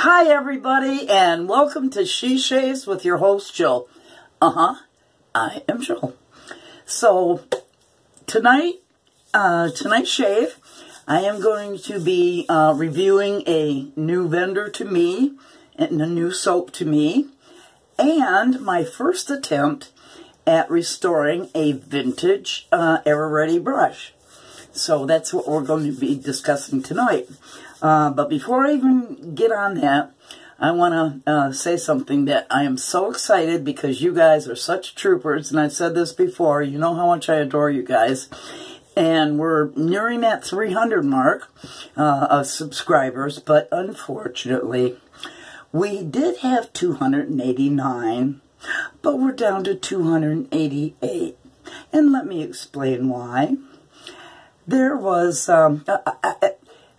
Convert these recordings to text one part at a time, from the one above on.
Hi everybody, and welcome to She Shaves with your host Jill. I am Jill. So tonight's shave, I am going to be reviewing a new vendor to me and a new soap to me, and my first attempt at restoring a vintage Ever Ready brush. So that's what we're going to be discussing tonight. But before I even get on that, I want to say something that I am so excited because you guys are such troopers, and I've said this before, you know how much I adore you guys. And we're nearing that 300 mark of subscribers, but unfortunately, we did have 289, but we're down to 288. And let me explain why. There was,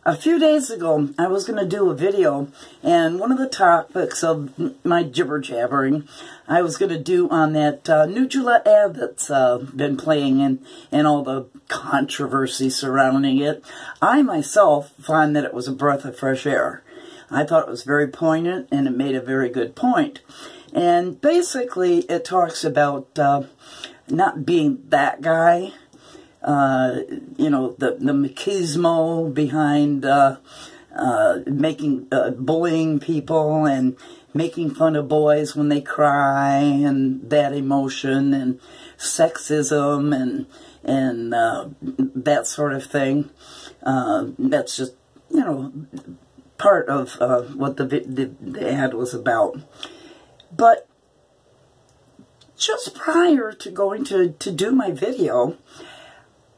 a few days ago, I was going to do a video, and one of the topics of my jibber-jabbering, I was going to do on that new Gillette ad that's been playing and all the controversy surrounding it. I myself find that it was a breath of fresh air. I thought it was very poignant, and it made a very good point. And basically, it talks about not being that guy. You know, the machismo behind bullying people and making fun of boys when they cry and that emotion and sexism and that sort of thing. That's just, you know, part of what the ad was about. But just prior to going to do my video,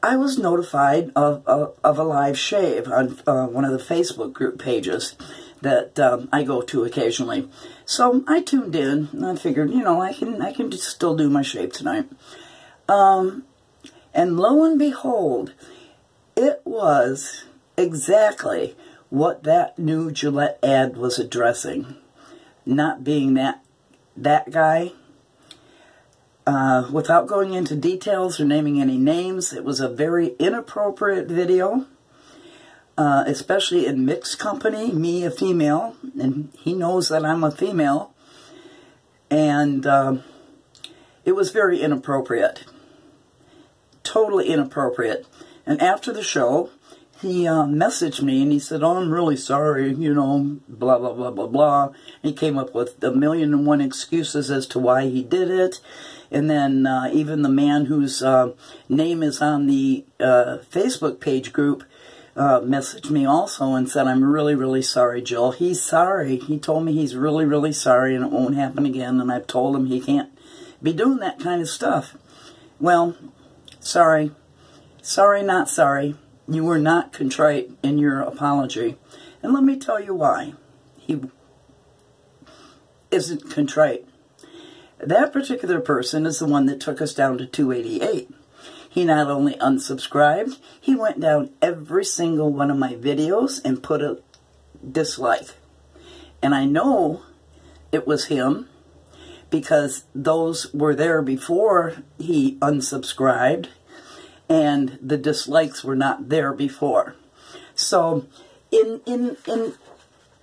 I was notified of a live shave on one of the Facebook group pages that I go to occasionally. So I tuned in and I figured, you know, I can just still do my shave tonight. And lo and behold, it was exactly what that new Gillette ad was addressing. Not being that guy. Without going into details or naming any names, it was a very inappropriate video, especially in mixed company, me a female, and he knows that I'm a female, and it was very inappropriate, totally inappropriate. And after the show, he messaged me and he said, "Oh, I'm really sorry, you know, blah, blah, blah, blah, blah." He came up with 1,000,001 excuses as to why he did it. And then even the man whose name is on the Facebook page group messaged me also and said, "I'm really, really sorry, Jill." He's sorry. He told me he's really, really sorry and it won't happen again. And I've told him he can't be doing that kind of stuff. Well, sorry. Sorry, not sorry. You were not contrite in your apology. And let me tell you why he isn't contrite. That particular person is the one that took us down to 288. He not only unsubscribed, he went down every single one of my videos and put a dislike. And I know it was him because those were there before he unsubscribed and the dislikes were not there before. So in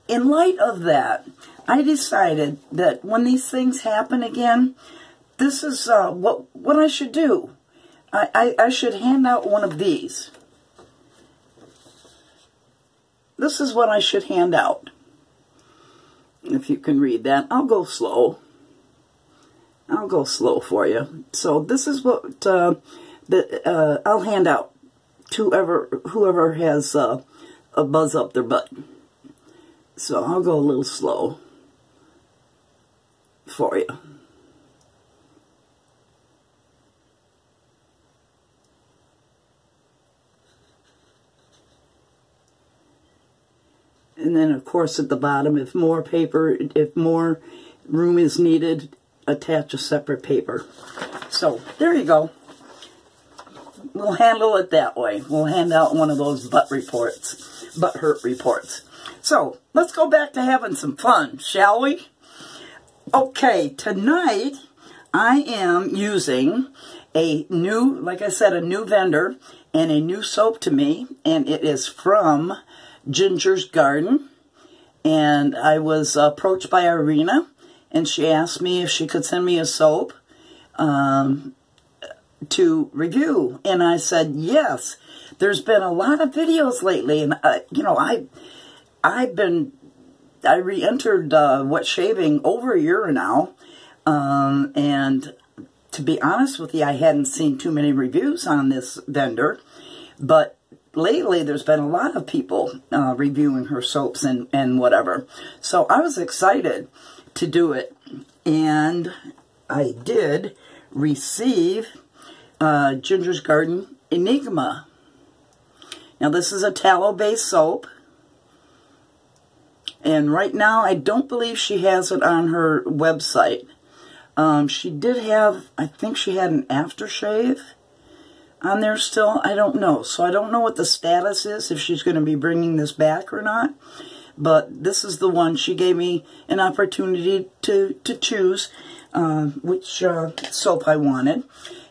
light of that, I decided that when these things happen again, this is what I should do. I should hand out one of these. This is what I should hand out. If you can read that. I'll go slow. I'll go slow for you. So this is what I'll hand out to whoever has a buzz up their butt. So I'll go a little slow for you. And then, of course, at the bottom, if more paper, if more room is needed, attach a separate paper. So, there you go. We'll handle it that way. We'll hand out one of those butt hurt reports. So, let's go back to having some fun, shall we? Okay, tonight I am using a new, like I said, a new vendor and a new soap to me, and it is from Ginger's Garden. And I was approached by Irena, and she asked me if she could send me a soap to review, and I said yes. There's been a lot of videos lately, and you know, I re-entered wet shaving over a year now, and to be honest with you, I hadn't seen too many reviews on this vendor, but lately there's been a lot of people reviewing her soaps and whatever. So I was excited to do it, and I did receive Ginger's Garden Enigma. Now this is a tallow-based soap, and right now I don't believe she has it on her website. She did have, I think she had an aftershave on there still. I don't know. So I don't know what the status is, if she's going to be bringing this back or not. But this is the one. She gave me an opportunity to choose which soap I wanted.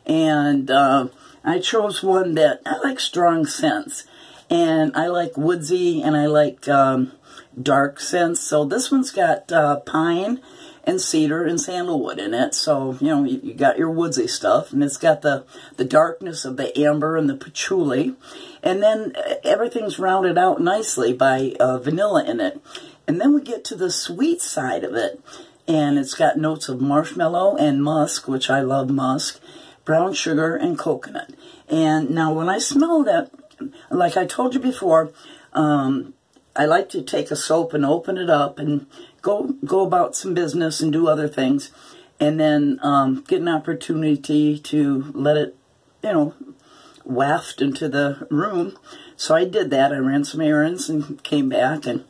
And I chose one that I like strong scents. And I like woodsy, and I like dark scents. So this one's got pine and cedar and sandalwood in it. So, you know, you got your woodsy stuff, and it's got the darkness of the amber and the patchouli. And then everything's rounded out nicely by vanilla in it. And then we get to the sweet side of it, and it's got notes of marshmallow and musk, which I love musk, brown sugar, and coconut. And now when I smelled it, like I told you before, I like to take a soap and open it up and go about some business and do other things, and then get an opportunity to let it, you know, waft into the room. So I did that. I ran some errands and came back, and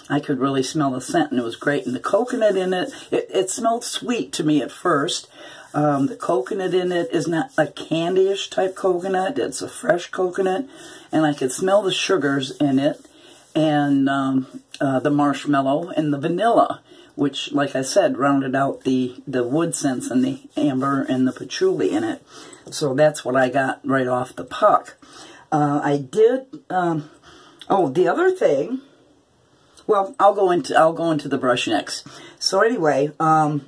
I could really smell the scent, and it was great. And the coconut in it, it smelled sweet to me at first. The coconut in it is not a candy-ish type coconut. It's a fresh coconut, and I could smell the sugars in it, and the marshmallow and the vanilla, which, like I said, rounded out the wood scents and the amber and the patchouli in it. So that's what I got right off the puck. I did. Oh, the other thing. Well, I'll go into the brush next. So anyway, I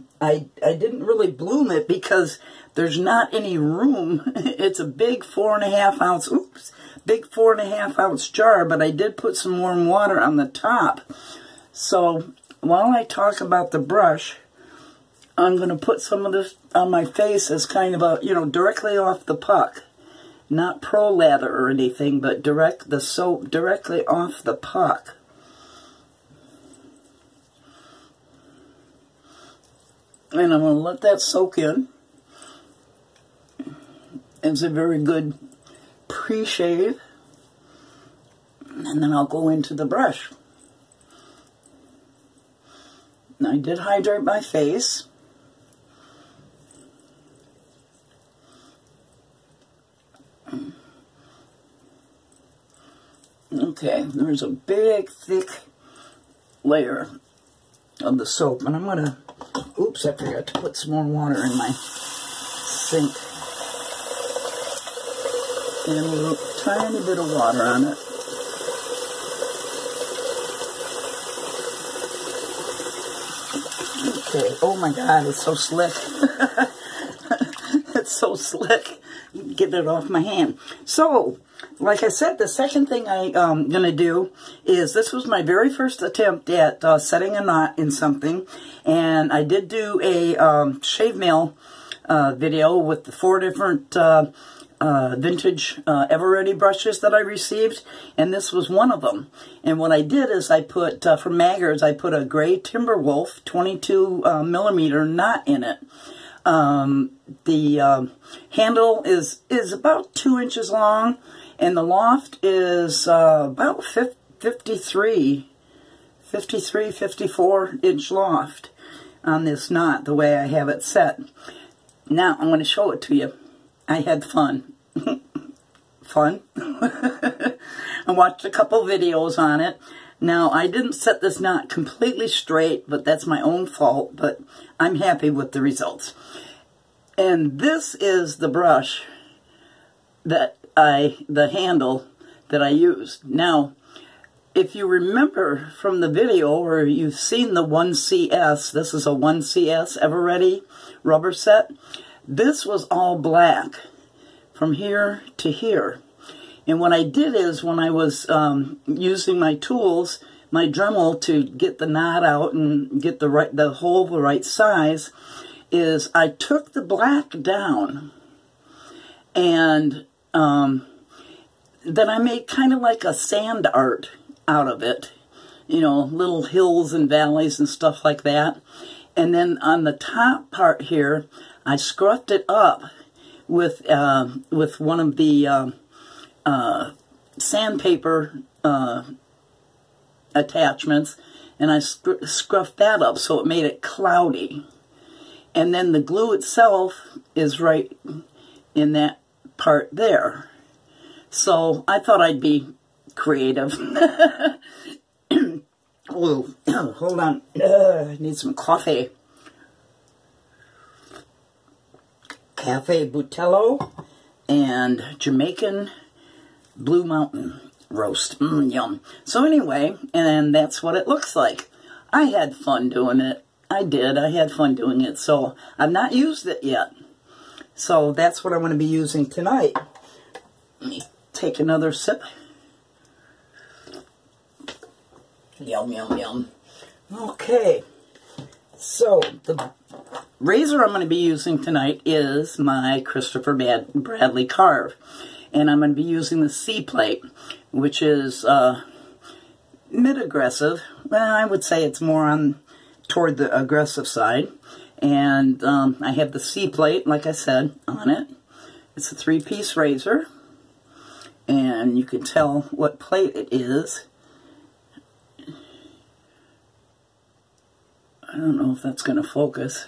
didn't really bloom it because there's not any room. It's a big 4.5 ounce. Oops. Big 4.5 ounce jar, but I did put some warm water on the top. So while I talk about the brush, I'm going to put some of this on my face as kind of a, you know, directly off the puck. Not pro lather or anything, but the soap directly off the puck. And I'm going to let that soak in. It's a very good pre-shave, and then I'll go into the brush. And I did hydrate my face. Okay, there's a big, thick layer of the soap, and I'm gonna, oops, I forgot to put some more water in my sink. And a little tiny bit of water on it. Okay, oh my God, it's so slick. It's so slick. Get it off my hand. So, like I said, the second thing I'm going to do is, this was my very first attempt at setting a knot in something. And I did do a shave mail video with the 4 different vintage Ever-Ready brushes that I received, and this was one of them. And what I did is I put, from Maggard's, I put a Grey Timberwolf 22 millimeter knot in it. The handle is about 2 inches long, and the loft is about 54 inch loft. on this knot the way I have it set. Now I'm going to show it to you. I had fun. Fun? I watched a couple videos on it. Now, I didn't set this knot completely straight, but that's my own fault, but I'm happy with the results. And this is the brush that the handle that I used. Now, if you remember from the video, or you've seen the 1CS, this is a 1CS Ever Ready rubber set. This was all black from here to here. And what I did is, when I was using my tools, my Dremel, to get the knot out and get the hole the right size, is I took the black down, and then I made kind of like a sand art out of it. You know, little hills and valleys and stuff like that. And then on the top part here, I scruffed it up with one of the sandpaper attachments, and I scruffed that up so it made it cloudy. And then the glue itself is right in that part there. So I thought I'd be creative. Oh, hold on. I need some coffee. Cafe Butello and Jamaican Blue Mountain roast. Yum. So anyway, and that's what it looks like. I had fun doing it. I did. I had fun doing it. So I've not used it yet. So that's what I'm going to be using tonight. Let me take another sip. Yum, yum, yum. Okay. So the razor I'm going to be using tonight is my Christopher Bradley Karve. And I'm going to be using the C-plate, which is mid-aggressive. Well, I would say it's more on toward the aggressive side. And I have the C-plate, like I said, on it. It's a 3-piece razor. And you can tell what plate it is. I don't know if that's going to focus.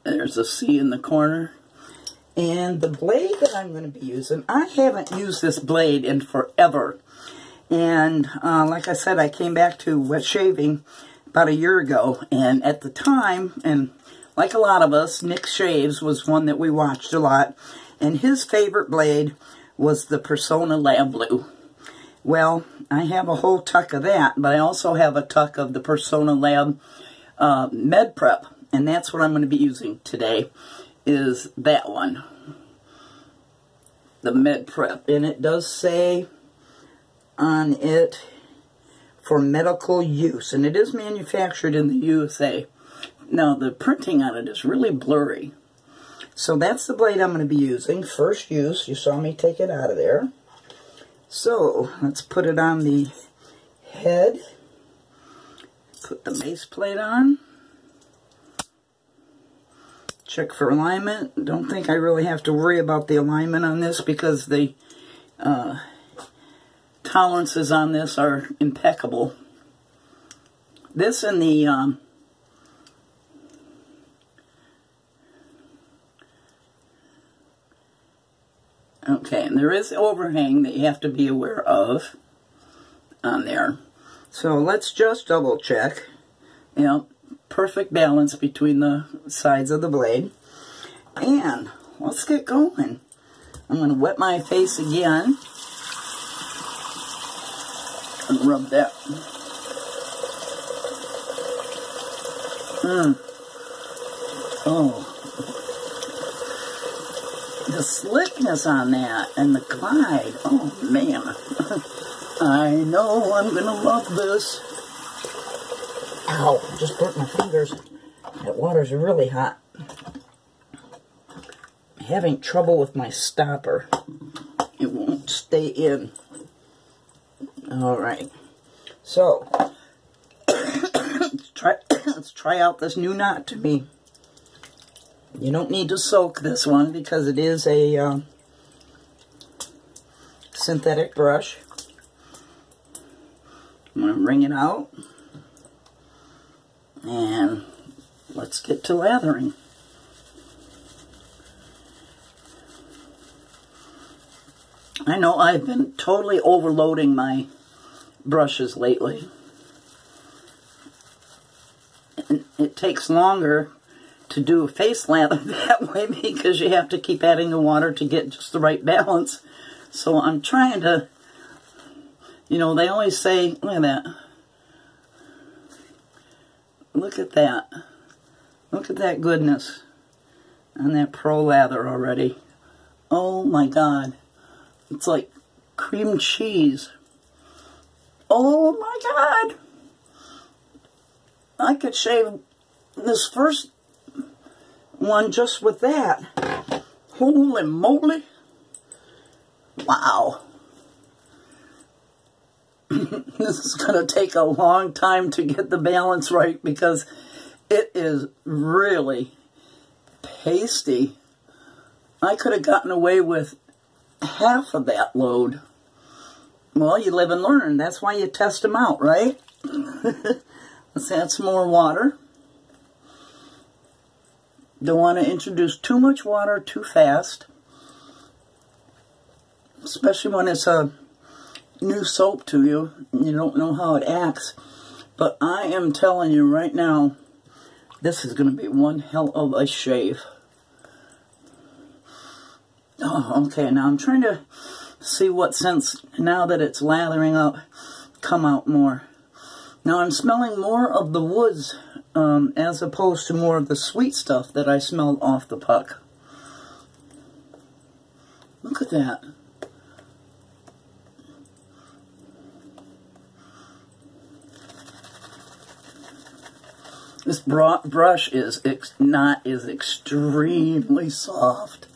There's a C in the corner. And the blade that I'm going to be using, I haven't used this blade in forever. And like I said, I came back to wet shaving about a year ago. And at the time, and like a lot of us, Nick Shaves was one that we watched a lot. And his favorite blade was the Personna Lab Blue. Well, I have a whole tuck of that, but I also have a tuck of the Personna Lab Med Prep. And that's what I'm going to be using today, is that one. The Med Prep. And it does say on it, for medical use. And it is manufactured in the USA. Now, the printing on it is really blurry. So that's the blade I'm going to be using. First use. You saw me take it out of there. So, let's put it on the head. Put the base plate on. Check for alignment. Don't think I really have to worry about the alignment on this because the tolerances on this are impeccable. This and the okay, and there is overhang that you have to be aware of on there. So let's just double check. You know, perfect balance between the sides of the blade. And let's get going. I'm going to wet my face again. And rub that. Oh. The slickness on that and the glide. Oh, man. I know I'm going to love this. Ow, just burnt my fingers. That water's really hot. I'm having trouble with my stopper. It won't stay in. Alright. So, let's try out this new knot to me. You don't need to soak this one because it is a synthetic brush. I'm going to wring it out. And let's get to lathering. I know I've been totally overloading my brushes lately. And it takes longer to do a face lather that way because you have to keep adding the water to get just the right balance. So I'm trying to, you know, they always say, look at that. Look at that. Look at that goodness on that Pro Lather already. Oh my God. It's like cream cheese. Oh my God. I could shave this first one just with that. Holy moly. Wow. This is going to take a long time to get the balance right because it is really pasty. I could have gotten away with half of that load. Well, you live and learn. That's why you test them out, right? Let's add some more water. Don't want to introduce too much water too fast, especially when it's a new soap to you and you don't know how it acts. But I am telling you right now, this is going to be one hell of a shave. Oh, okay, now I'm trying to see what scents, now that it's lathering up, come out more. Now I'm smelling more of the woods as opposed to more of the sweet stuff that I smelled off the puck. Look at that. This brush is extremely soft.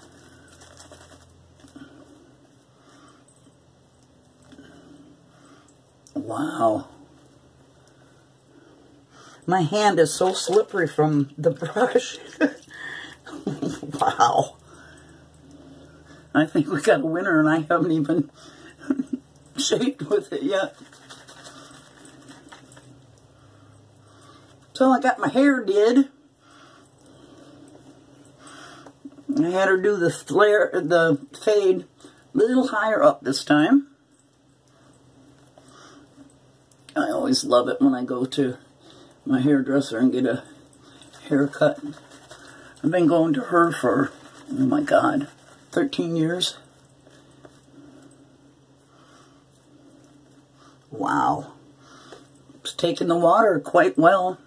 Wow. My hand is so slippery from the brush. Wow. I think we got a winner and I haven't even shaved with it yet. So I got my hair did. I had her do the flare, the fade a little higher up this time. I always love it when I go to my hairdresser and get a haircut. I've been going to her for, oh my God, 13 years. Wow. It's taking the water quite well.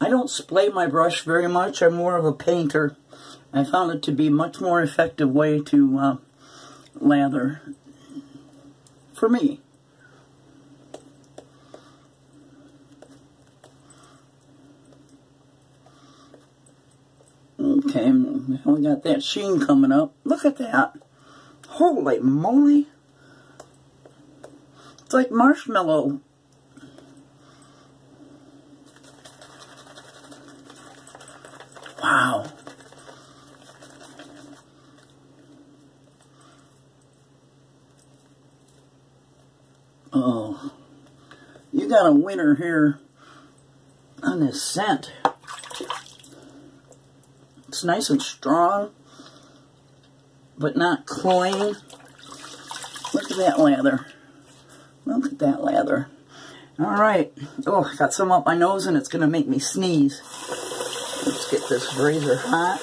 I don't splay my brush very much. I'm more of a painter. I found it to be a much more effective way to lather for me. Okay, we got that sheen coming up. Look at that. Holy moly. It's like marshmallow. Wow. Oh, you got a winner here on this scent. It's nice and strong, but not cloying. Look at that lather. Look at that lather. All right. Oh, I got some up my nose and it's going to make me sneeze. Let's get this razor hot.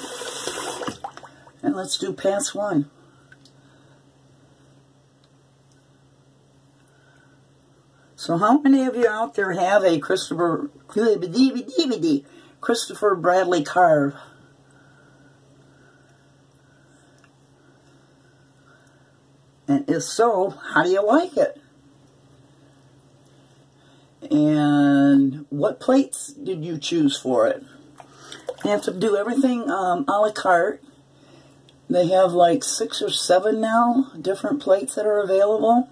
And let's do pass one. So how many of you out there have a Christopher Bradley Karve? And if so, how do you like it? And what plates did you choose for it? You have to do everything a la carte. They have like 6 or 7 now, different plates that are available.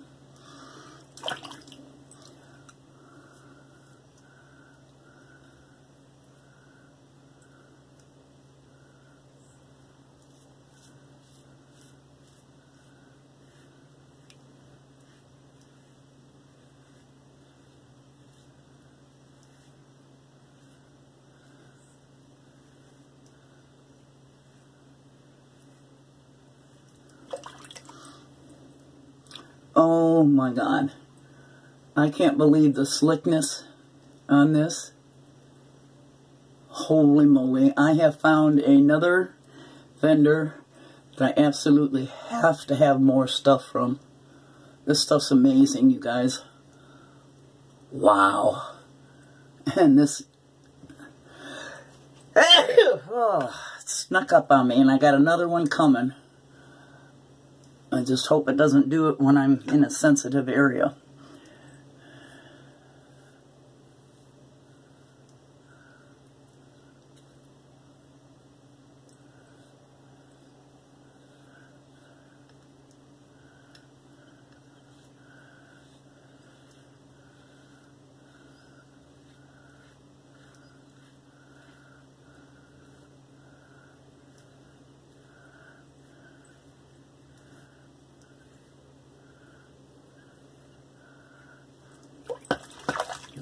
Oh my God. I can't believe the slickness on this. Holy moly. I have found another vendor that I absolutely have to have more stuff from. This stuff's amazing, you guys. Wow. And this... oh, it snuck up on me, and I got another one coming. I just hope it doesn't do it when I'm in a sensitive area.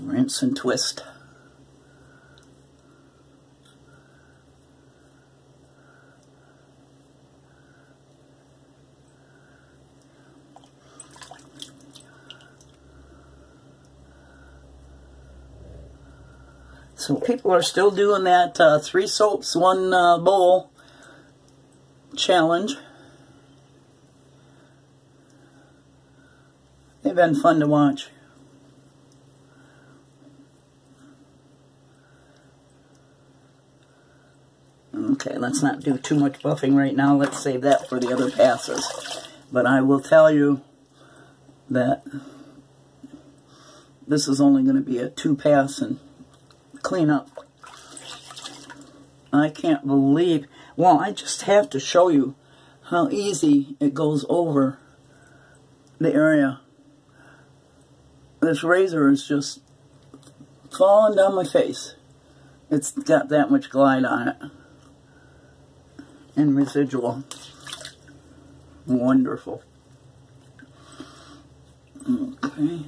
Rinse and twist. So people are still doing that 3 soaps, 1 bowl challenge. They've been fun to watch. Okay, let's not do too much buffing right now. Let's save that for the other passes. But I will tell you that this is only going to be a 2-pass and clean up. I can't believe... well, I just have to show you how easy it goes over the area. This razor is just falling down my face. It's got that much glide on it. And residual. Wonderful. Okay.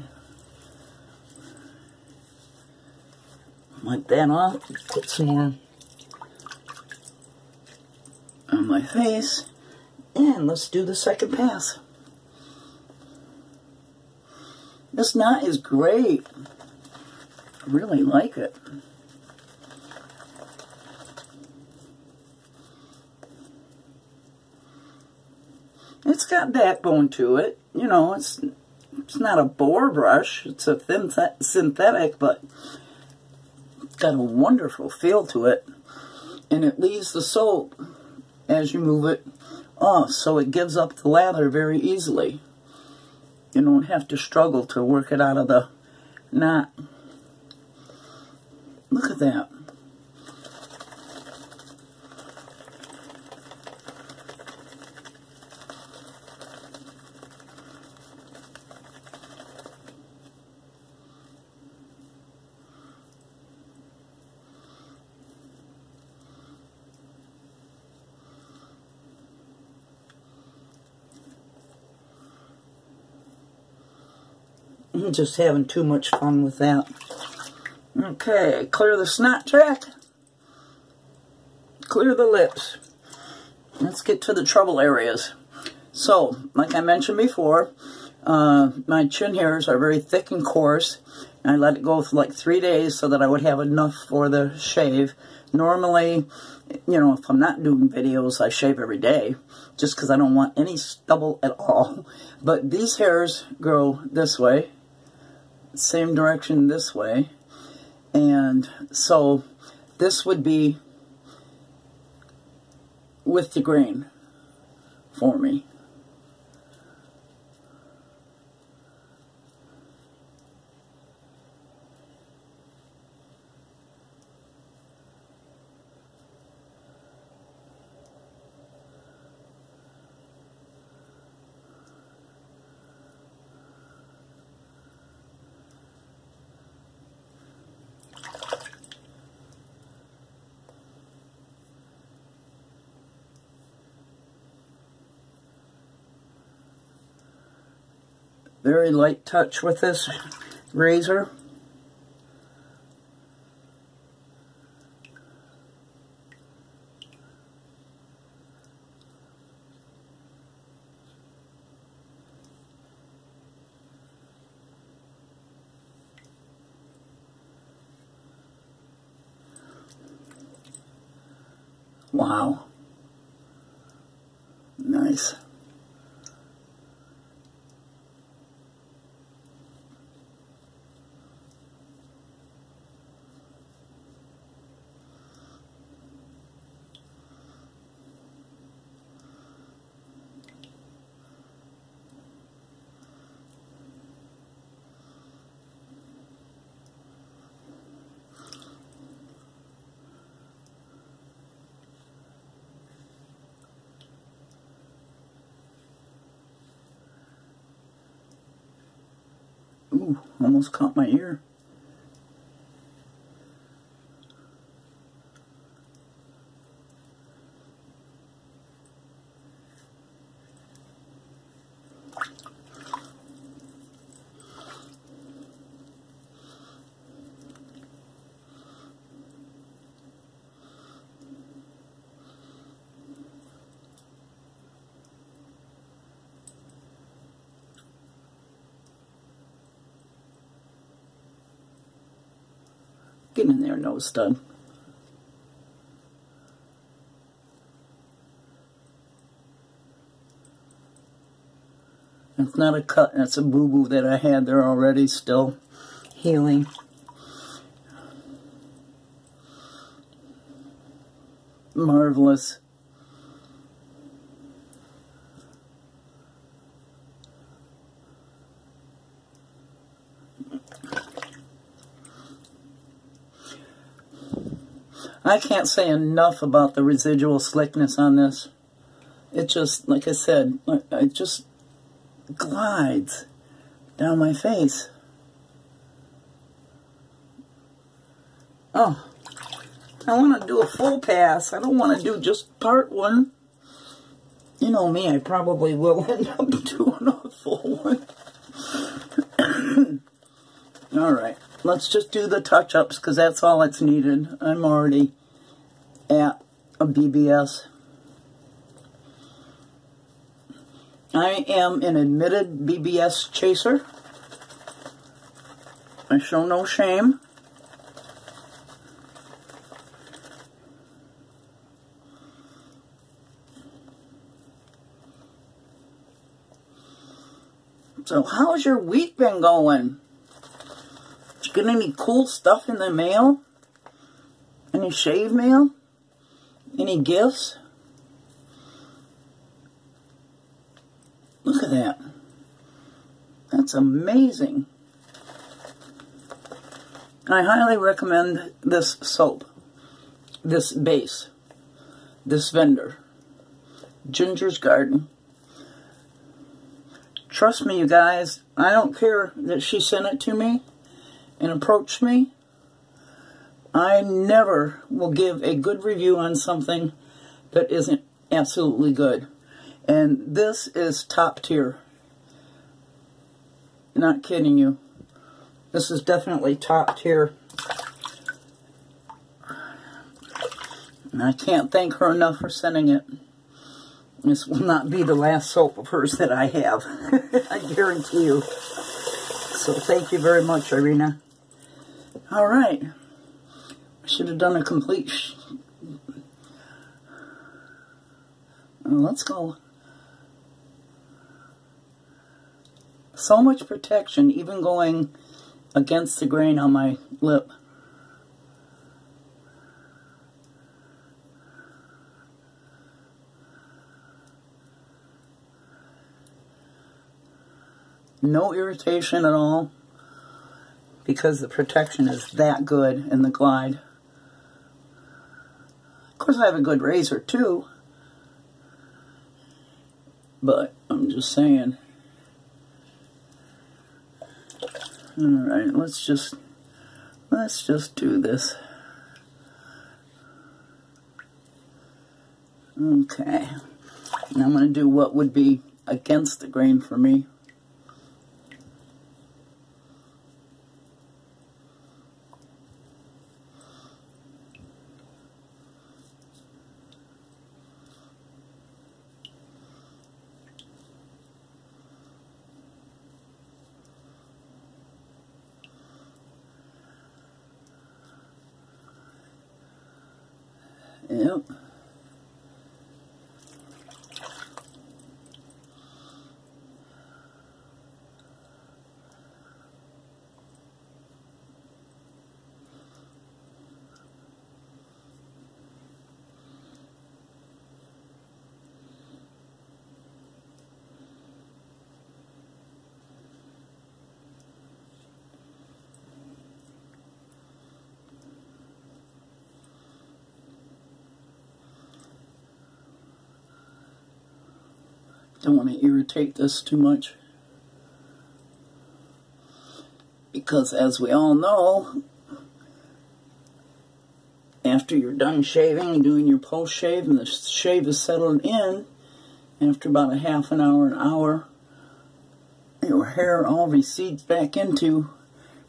Wipe that off. Put some more on my face. And let's do the second pass. This knot is great. I really like it. It's got backbone to it. You know, it's not a boar brush. It's a thin synthetic, but it's got a wonderful feel to it. And it leaves the soap as you move it off, so it gives up the lather very easily. You don't have to struggle to work it out of the knot. Look at that. I'm just having too much fun with that. Okay, clear the snot track. Clear the lips. Let's get to the trouble areas. So, like I mentioned before, my chin hairs are very thick and coarse. And I let it go for like 3 days so that I would have enough for the shave. Normally, you know, if I'm not doing videos, I shave every day. Just because I don't want any stubble at all. But these hairs grow this way. Same direction this way. And so this would be with the grain for me. Very light touch with this razor. Wow. Nice. Ooh, almost caught my ear. Get in there, nose stud. It's not a cut, that's a boo-boo that I had there already, still healing. Marvelous. I can't say enough about the residual slickness on this. It just, like I said, it just glides down my face. Oh, I want to do a full pass. I don't want to do just part one. You know me, I probably will end up doing a full one. Alright, let's just do the touch-ups because that's all that's needed. I'm already at a BBS. I am an admitted BBS chaser. I show no shame. So how's your week been going? Did you get any cool stuff in the mail? Any shave mail? Any gifts? Look at that. That's amazing. I highly recommend this soap, this base, this vendor, Ginger's Garden. Trust me, you guys, I don't care that she sent it to me and approached me. I never will give a good review on something that isn't absolutely good. And this is top tier. Not kidding you. This is definitely top tier. And I can't thank her enough for sending it. This will not be the last soap of hers that I have. I guarantee you. So thank you very much, Irena. Alright. I should have done a complete... let's go. So much protection, even going against the grain on my lip. No irritation at all, because the protection is that good in the Glide. Of course, I have a good razor too, but I'm just saying. All right, let's just do this. Okay, and I'm going to do what would be against the grain for me. Yep. Don't want to irritate this too much. Because as we all know, after you're done shaving and doing your post-shave and the shave is settled in, after about a half an hour, your hair all recedes back into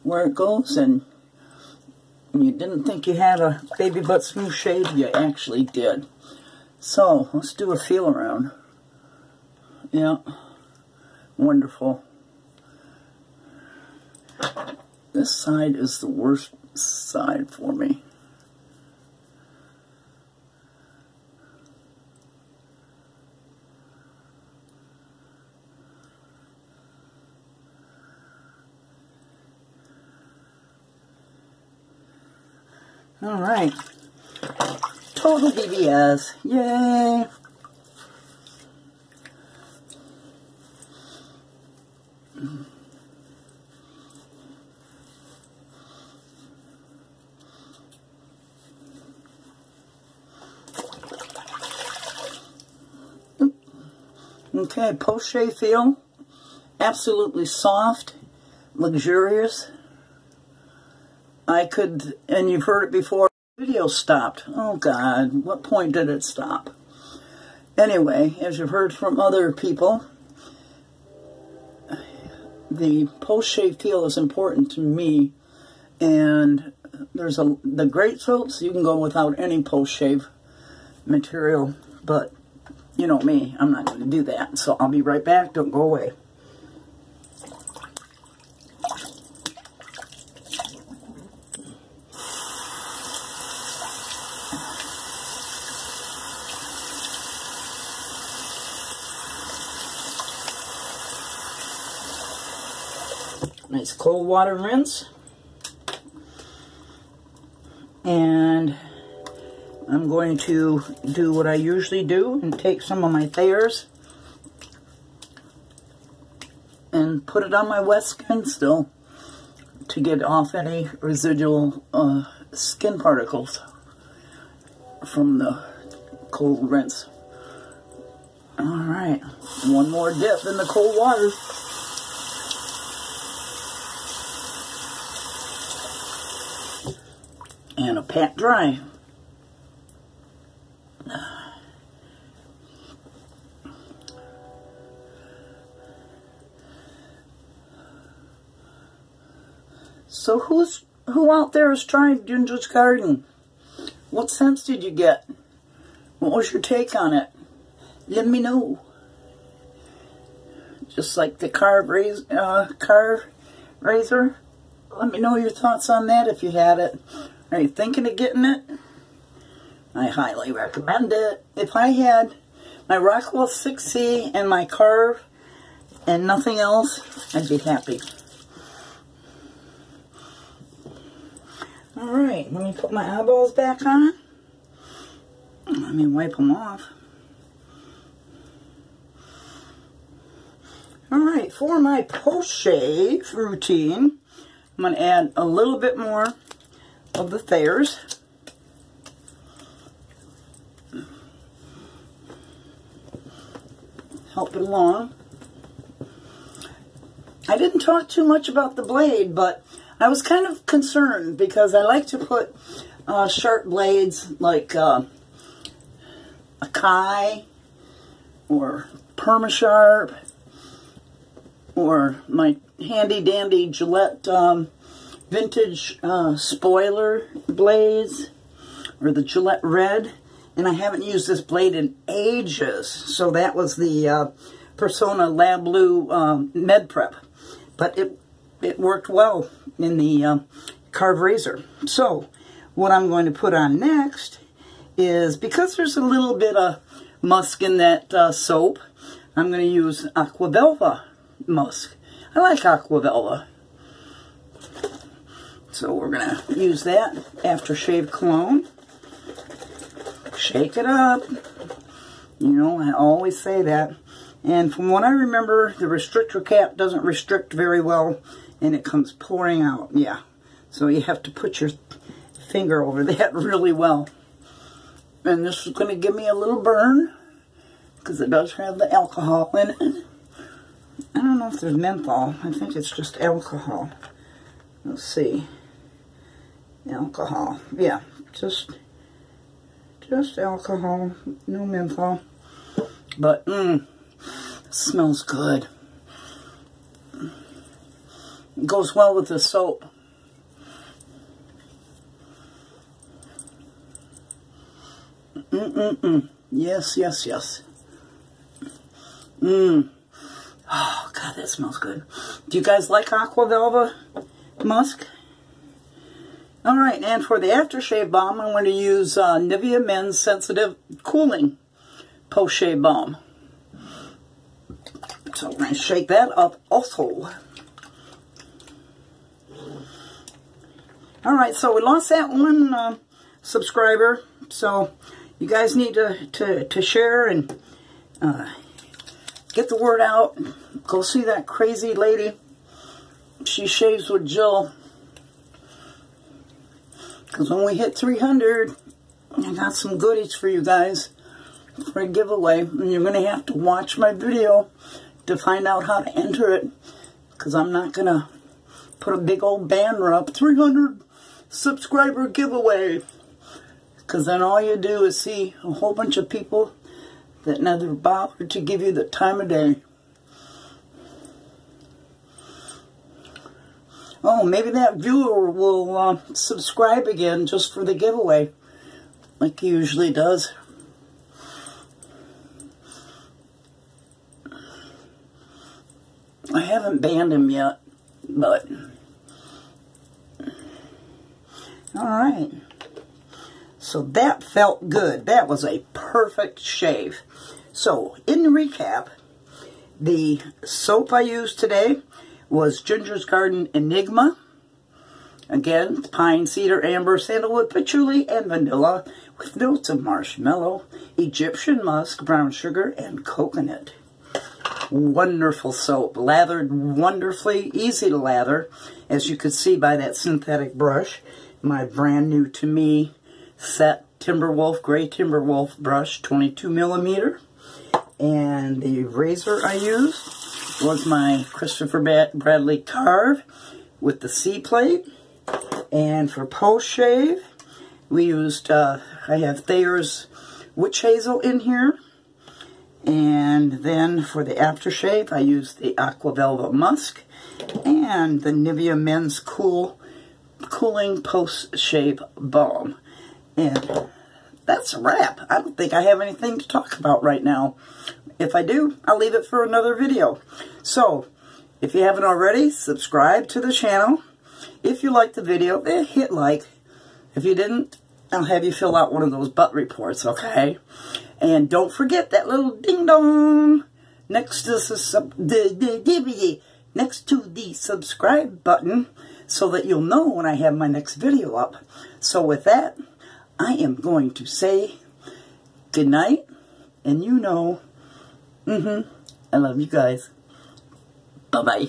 where it goes, and you didn't think you had a baby butt smooth shave, you actually did. So, let's do a feel around. Yeah, wonderful. This side is the worst side for me. All right, total BBS, yay! Okay, post-shave feel, absolutely soft, luxurious. I could, and you've heard it before, the video stopped. Oh God, what point did it stop? Anyway, as you've heard from other people, the post-shave feel is important to me, and there's the great soaps, you can go without any post-shave material, but you know me, I'm not going to do that. So I'll be right back. Don't go away. Nice cold water rinse. And I'm going to do what I usually do and take some of my Thayers and put it on my wet skin still to get off any residual skin particles from the cold rinse. Alright, one more dip in the cold water. And a pat dry. So who out there has tried Ginger's Garden? What scents did you get? What was your take on it? Let me know. Just like the Karve razor. Let me know your thoughts on that if you had it. Are you thinking of getting it? I highly recommend it. If I had my Rockwell 6C and my Karve and nothing else, I'd be happy. Alright, let me put my eyeballs back on. Let me wipe them off. Alright, for my post-shave routine, I'm going to add a little bit more of the Thayers. Help it along. I didn't talk too much about the blade, but I was kind of concerned because I like to put sharp blades like a Kai or Perma-Sharp or my handy dandy Gillette vintage spoiler blades or the Gillette Red, and I haven't used this blade in ages. So that was the Personna Lab Blue Med Prep, but it worked well in the Karve razor. So what I'm going to put on next is, because there's a little bit of musk in that soap, I'm going to use Aqua Velva musk. I like Aqua Velva. So we're going to use that Aftershave Cologne. Shake it up. You know, I always say that. And from what I remember, the restrictor cap doesn't restrict very well, and it comes pouring out. Yeah. So you have to put your finger over that really well. And this is going to give me a little burn because it does have the alcohol in it. I don't know if there's menthol. I think it's just alcohol. Let's see. Alcohol. Yeah, just alcohol. No menthol. But, smells good. It goes well with the soap. Yes, yes, yes. Oh, God, that smells good. Do you guys like Aqua Velva Musk? Alright, and for the aftershave balm, I'm going to use Nivea Men's Sensitive Cooling Post-Shave Balm. So we're going to shake that up also. Alright, so we lost that one subscriber, so you guys need to share and get the word out. Go see that crazy lady. She shaves with Jill. Because when we hit 300, I got some goodies for you guys for a giveaway. And you're going to have to watch my video to find out how to enter it. Because I'm not going to put a big old banner up. 300 subscriber giveaway. Because then all you do is see a whole bunch of people that never bothered to give you the time of day. Oh, maybe that viewer will subscribe again just for the giveaway, like he usually does. I haven't banned him yet, but... Alright. So that felt good. That was a perfect shave. So, in the recap, the soap I used today was Ginger's Garden Enigma. Again, pine, cedar, amber, sandalwood, patchouli, and vanilla with notes of marshmallow, Egyptian musk, brown sugar, and coconut. Wonderful soap. Lathered wonderfully, easy to lather, as you could see by that synthetic brush. My brand new to me set Timberwolf, Grey Timberwolf brush, 22 millimeter. And the razor I used was my Christopher Bradley Karve with the C plate. And for post shave, we used, I have Thayers Witch Hazel in here. And then for the aftershave, I used the Aqua Velva Musk and the Nivea Men's Cooling Post Shave Balm. And that's a wrap. I don't think I have anything to talk about right now. If I do, I'll leave it for another video. So, if you haven't already, subscribe to the channel. If you liked the video, hit like. If you didn't, I'll have you fill out one of those butt reports, okay? And don't forget that little ding-dong next to the subscribe button so that you'll know when I have my next video up. So with that, I am going to say good night, and you know, I love you guys. Bye-bye.